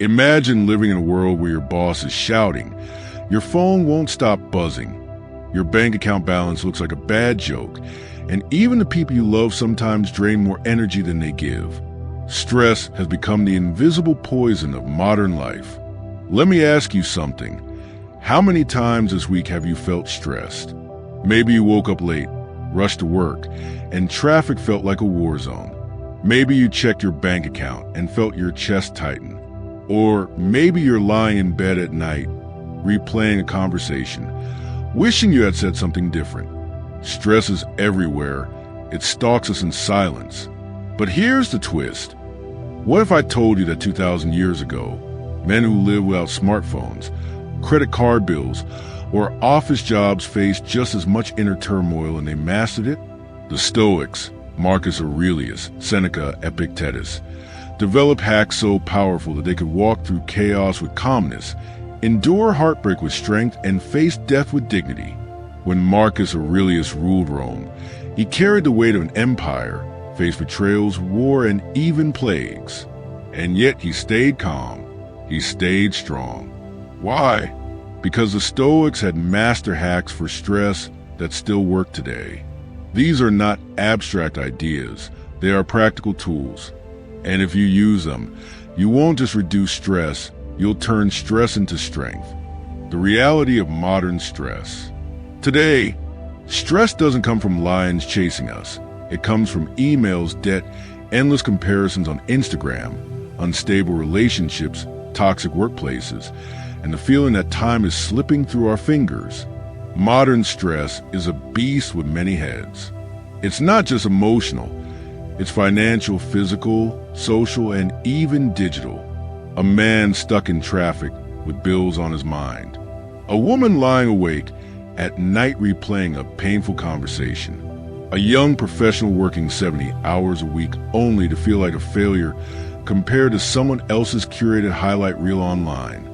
Imagine living in a world where your boss is shouting, your phone won't stop buzzing, your bank account balance looks like a bad joke, and even the people you love sometimes drain more energy than they give. Stress has become the invisible poison of modern life. Let me ask you something. How many times this week have you felt stressed? Maybe you woke up late, rushed to work, and traffic felt like a war zone. Maybe you checked your bank account and felt your chest tighten. Or maybe you're lying in bed at night, replaying a conversation, wishing you had said something different. Stress is everywhere. It stalks us in silence. But here's the twist. What if I told you that 2,000 years ago, men who lived without smartphones, credit card bills, or office jobs faced just as much inner turmoil and they mastered it? The Stoics, Marcus Aurelius, Seneca, Epictetus, developed hacks so powerful that they could walk through chaos with calmness, endure heartbreak with strength, and face death with dignity. When Marcus Aurelius ruled Rome, he carried the weight of an empire, faced betrayals, war, and even plagues. And yet he stayed calm. He stayed strong. Why? Because the Stoics had master hacks for stress that still work today. These are not abstract ideas. They are practical tools. And if you use them, you won't just reduce stress, you'll turn stress into strength. The reality of modern stress. Today, stress doesn't come from lions chasing us. It comes from emails, debt, endless comparisons on Instagram, unstable relationships, toxic workplaces, and the feeling that time is slipping through our fingers. Modern stress is a beast with many heads. It's not just emotional. It's financial, physical, social, and even digital. A man stuck in traffic with bills on his mind. A woman lying awake at night replaying a painful conversation. A young professional working 70 hours a week only to feel like a failure compared to someone else's curated highlight reel online.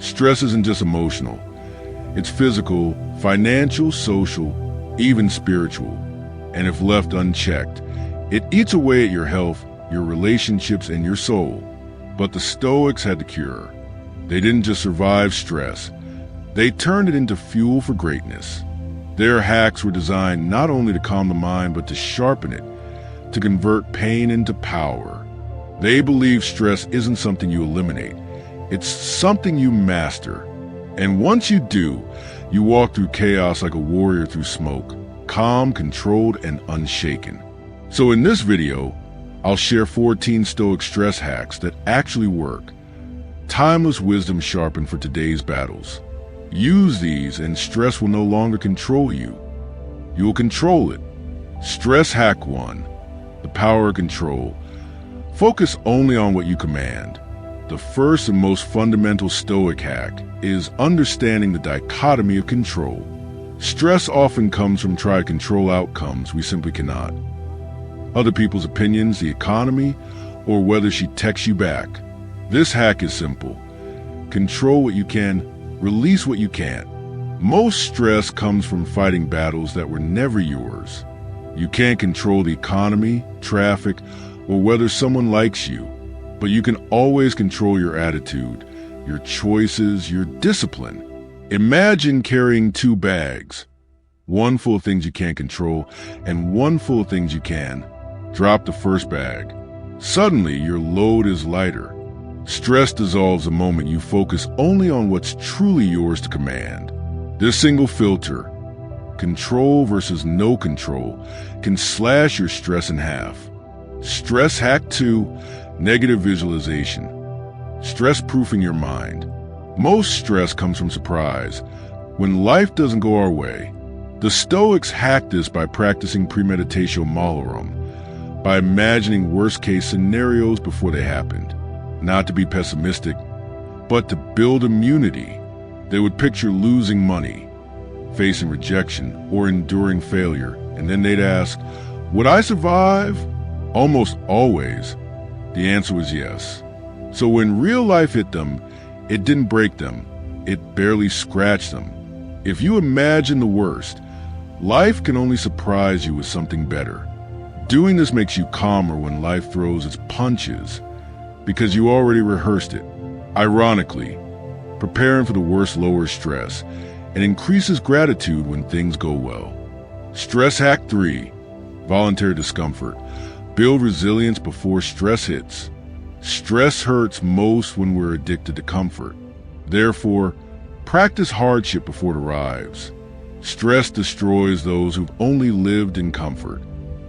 Stress isn't just emotional. It's physical, financial, social, even spiritual. And if left unchecked, it eats away at your health, your relationships, and your soul. But the Stoics had the cure. They didn't just survive stress. They turned it into fuel for greatness. Their hacks were designed not only to calm the mind, but to sharpen it, to convert pain into power. They believe stress isn't something you eliminate. It's something you master. And once you do, you walk through chaos like a warrior through smoke, calm, controlled, and unshaken. So in this video, I'll share 14 Stoic stress hacks that actually work. Timeless wisdom sharpened for today's battles. Use these and stress will no longer control you. You will control it. Stress hack 1. The power of control. Focus only on what you command. The first and most fundamental Stoic hack is understanding the dichotomy of control. Stress often comes from trying to control outcomes we simply cannot. Other people's opinions, the economy, or whether she texts you back. This hack is simple. Control what you can, release what you can't. Most stress comes from fighting battles that were never yours. You can't control the economy, traffic, or whether someone likes you, but you can always control your attitude, your choices, your discipline. Imagine carrying 2 bags, one full of things you can't control and one full of things you can. Drop the first bag. Suddenly, your load is lighter. Stress dissolves the moment you focus only on what's truly yours to command. This single filter, control versus no control, can slash your stress in half. Stress hack 2, negative visualization. Stress-proofing your mind. Most stress comes from surprise. When life doesn't go our way, the Stoics hacked this by practicing premeditatio malorum, by imagining worst-case scenarios before they happened. Not to be pessimistic, but to build immunity. They would picture losing money, facing rejection, or enduring failure, and then they'd ask, would I survive? Almost always, the answer was yes. So when real life hit them, it didn't break them, it barely scratched them. If you imagine the worst, life can only surprise you with something better. Doing this makes you calmer when life throws its punches, because you already rehearsed it. Ironically, preparing for the worst lowers stress and increases gratitude when things go well. Stress hack 3, voluntary discomfort. Build resilience before stress hits. Stress hurts most when we're addicted to comfort. Therefore, practice hardship before it arrives. Stress destroys those who've only lived in comfort.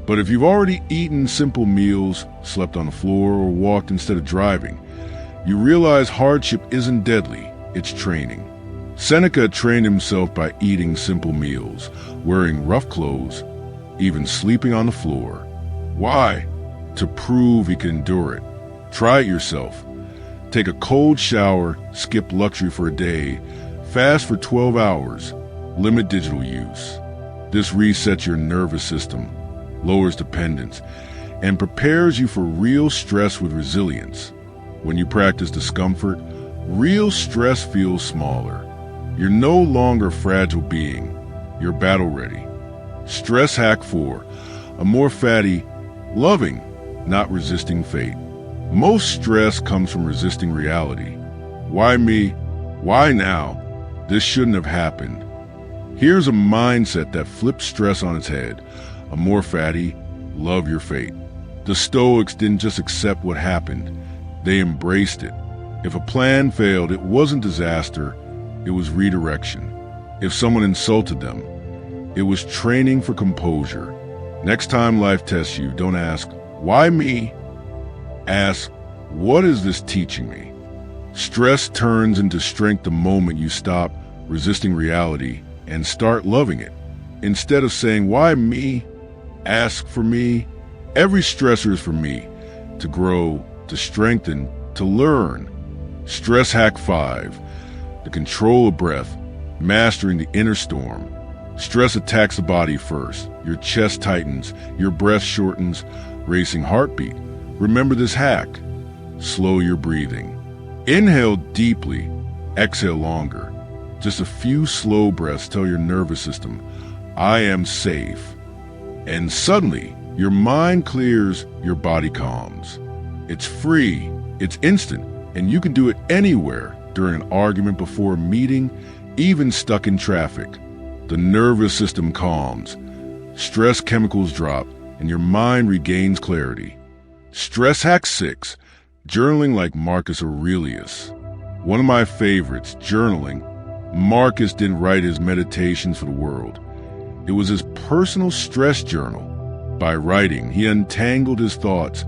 But if you've already eaten simple meals, slept on the floor, or walked instead of driving, you realize hardship isn't deadly, it's training. Seneca trained himself by eating simple meals, wearing rough clothes, even sleeping on the floor. Why? To prove he can endure it. Try it yourself. Take a cold shower, skip luxury for a day, fast for 12 hours, limit digital use. This resets your nervous system, lowers dependence, and prepares you for real stress with resilience. When you practice discomfort, real stress feels smaller. You're no longer a fragile being. You're battle ready. Stress hack 4, a more fatty, loving, not resisting fate. Most stress comes from resisting reality. Why me? Why now? This shouldn't have happened. Here's a mindset that flips stress on its head. A more fatty, love your fate. The Stoics didn't just accept what happened. They embraced it. If a plan failed, it wasn't disaster. It was redirection. If someone insulted them, it was training for composure. Next time life tests you, don't ask, why me? Ask, what is this teaching me? Stress turns into strength the moment you stop resisting reality and start loving it. Instead of saying, why me? Ask for me. Every stressor is for me, to grow, to strengthen, to learn. Stress hack 5, the control of breath, mastering the inner storm. Stress attacks the body first. Your chest tightens, your breath shortens, racing heartbeat. Remember this hack. Slow your breathing. Inhale deeply, exhale longer. Just a few slow breaths tell your nervous system, I am safe. And suddenly, your mind clears, your body calms. It's free, it's instant, and you can do it anywhere, during an argument, before a meeting, even stuck in traffic. The nervous system calms, stress chemicals drop, and your mind regains clarity. Stress hack 6, journaling like Marcus Aurelius. One of my favorites, journaling. Marcus didn't write his meditations for the world. It was his personal stress journal. By writing, he untangled his thoughts,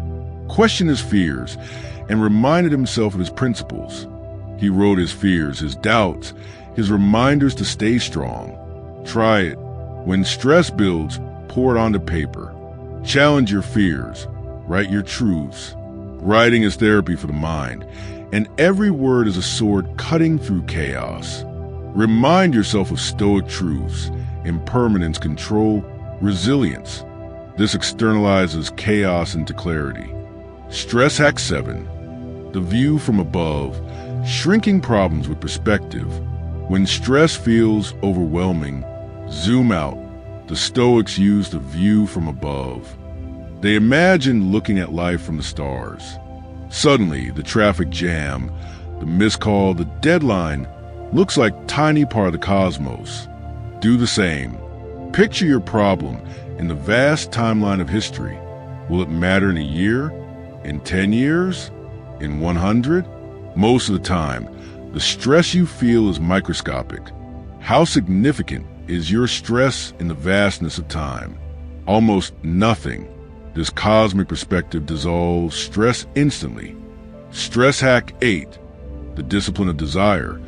questioned his fears, and reminded himself of his principles. He wrote his fears, his doubts, his reminders to stay strong. Try it. When stress builds, pour it onto paper. Challenge your fears. Write your truths. Writing is therapy for the mind, and every word is a sword cutting through chaos. Remind yourself of Stoic truths: impermanence, control, resilience. This externalizes chaos into clarity. Stress hack 7, the view from above, shrinking problems with perspective. When stress feels overwhelming, zoom out. The Stoics use the view from above. They imagine looking at life from the stars. Suddenly, the traffic jam, the missed call, the deadline looks like a tiny part of the cosmos. Do the same. Picture your problem in the vast timeline of history. Will it matter in a year? In 10 years? In 100? Most of the time, the stress you feel is microscopic. How significant is your stress in the vastness of time? Almost nothing. This cosmic perspective dissolves stress instantly. Stress hack 8, the discipline of desire.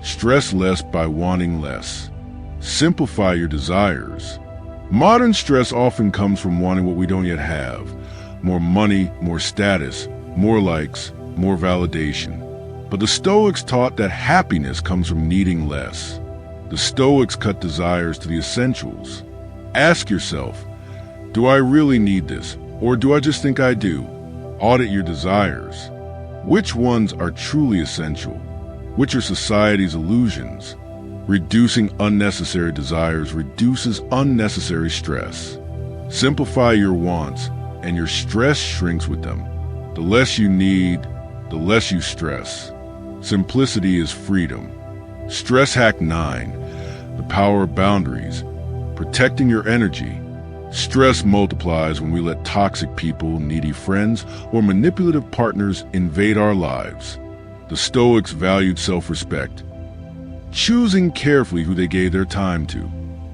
Stress less by wanting less. Simplify your desires. Modern stress often comes from wanting what we don't yet have. More money, more status, more likes, more validation. But the Stoics taught that happiness comes from needing less. The Stoics cut desires to the essentials. Ask yourself, do I really need this, or do I just think I do? Audit your desires. Which ones are truly essential? Which are society's illusions? Reducing unnecessary desires reduces unnecessary stress. Simplify your wants, and your stress shrinks with them. The less you need, the less you stress. Simplicity is freedom. Stress hack 9. The power of boundaries. Protecting your energy. Stress multiplies when we let toxic people, needy friends, or manipulative partners invade our lives. The Stoics valued self-respect, choosing carefully who they gave their time to.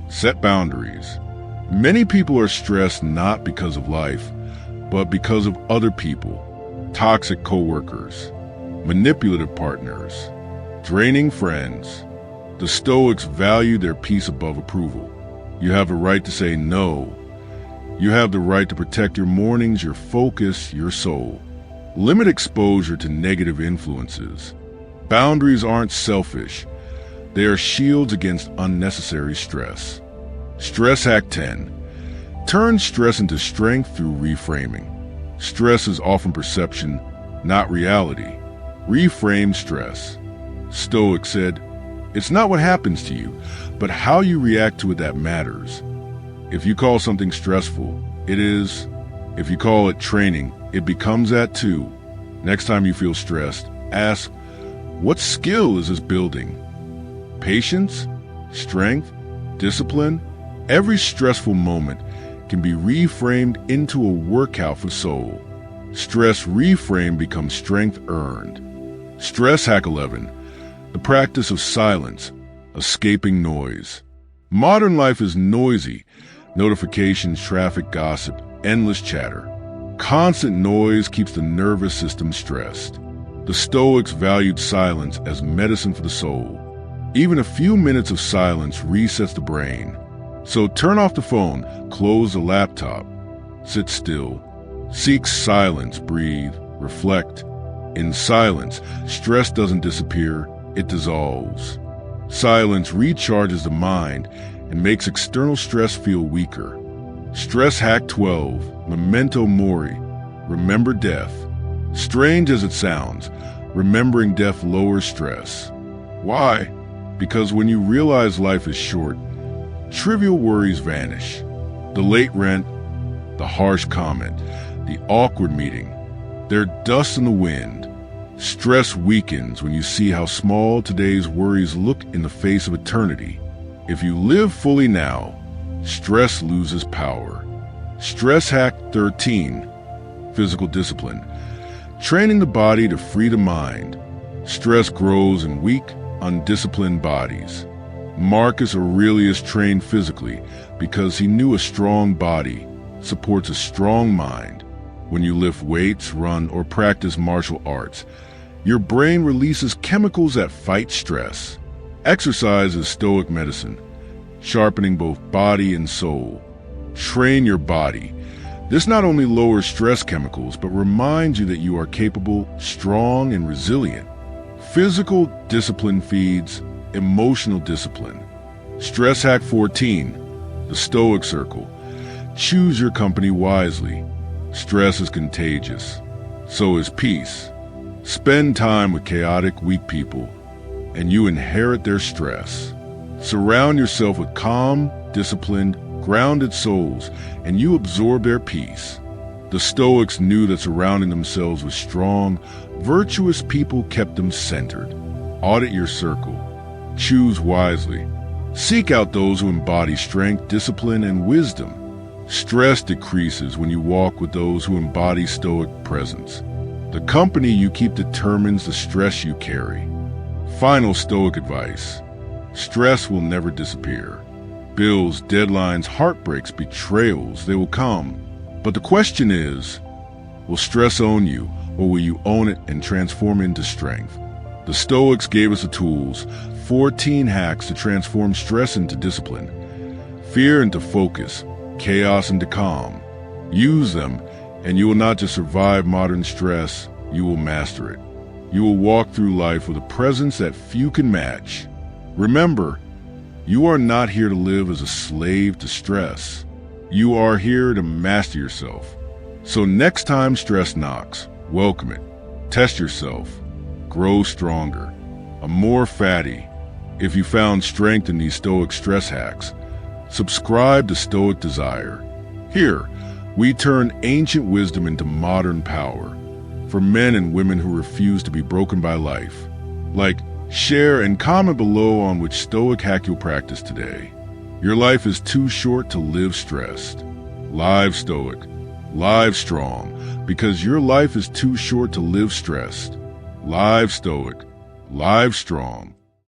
Set boundaries. Many people are stressed not because of life, but because of other people, toxic coworkers, manipulative partners, draining friends. The Stoics value their peace above approval. You have the right to say no. You have the right to protect your mornings, your focus, your soul. Limit exposure to negative influences. Boundaries aren't selfish. They are shields against unnecessary stress. Stress hack 10. Turn stress into strength through reframing. Stress is often perception, not reality. Reframe stress. Stoic said, "It's not what happens to you, but how you react to it that matters." If you call something stressful, it is. If you call it training, it becomes that too. Next time you feel stressed, ask, what skill is this building? Patience? Strength? Discipline? Every stressful moment can be reframed into a workout for soul. Stress reframed becomes strength earned. Stress hack 11. The practice of silence, escaping noise. Modern life is noisy. Notifications, traffic, gossip, endless chatter. Constant noise keeps the nervous system stressed. The Stoics valued silence as medicine for the soul. Even a few minutes of silence resets the brain. So turn off the phone, close the laptop, sit still. Seek silence, breathe, reflect. In silence, stress doesn't disappear, it dissolves. Silence recharges the mind and makes external stress feel weaker. Stress hack 12. Memento mori. Remember death. Strange as it sounds, remembering death lowers stress. Why? Because when you realize life is short, trivial worries vanish. The late rent, the harsh comment, the awkward meeting, they're dust in the wind. Stress weakens when you see how small today's worries look in the face of eternity. If you live fully now, stress loses power. Stress hack 13. Physical discipline. Training the body to free the mind. Stress grows in weak, undisciplined bodies. Marcus Aurelius trained physically because he knew a strong body supports a strong mind. When you lift weights, run, or practice martial arts, your brain releases chemicals that fight stress. Exercise is Stoic medicine, sharpening both body and soul. Train your body. This not only lowers stress chemicals, but reminds you that you are capable, strong, and resilient. Physical discipline feeds emotional discipline. Stress hack 14. The Stoic circle. Choose your company wisely. Stress is contagious. So is peace. Spend time with chaotic, weak people, and you inherit their stress. Surround yourself with calm, disciplined, grounded souls, and you absorb their peace. The Stoics knew that surrounding themselves with strong, virtuous people kept them centered. Audit your circle. Choose wisely. Seek out those who embody strength, discipline, and wisdom. Stress decreases when you walk with those who embody Stoic presence. The company you keep determines the stress you carry. Final Stoic advice. Stress will never disappear. Bills, deadlines, heartbreaks, betrayals, they will come. But the question is, will stress own you, or will you own it and transform it into strength? The Stoics gave us the tools, 14 hacks to transform stress into discipline, fear into focus, chaos into calm. Use them, and you will not just survive modern stress, you will master it. You will walk through life with a presence that few can match. Remember, you are not here to live as a slave to stress. You are here to master yourself. So next time stress knocks, welcome it. Test yourself. Grow stronger. A more fatty. If you found strength in these Stoic stress hacks, subscribe to Stoic Desire. Here, we turn ancient wisdom into modern power for men and women who refuse to be broken by life. Like, share, and comment below on which Stoic hack you'll practice today. Your life is too short to live stressed. Live Stoic. Live strong, because your life is too short to live stressed. Live Stoic. Live strong,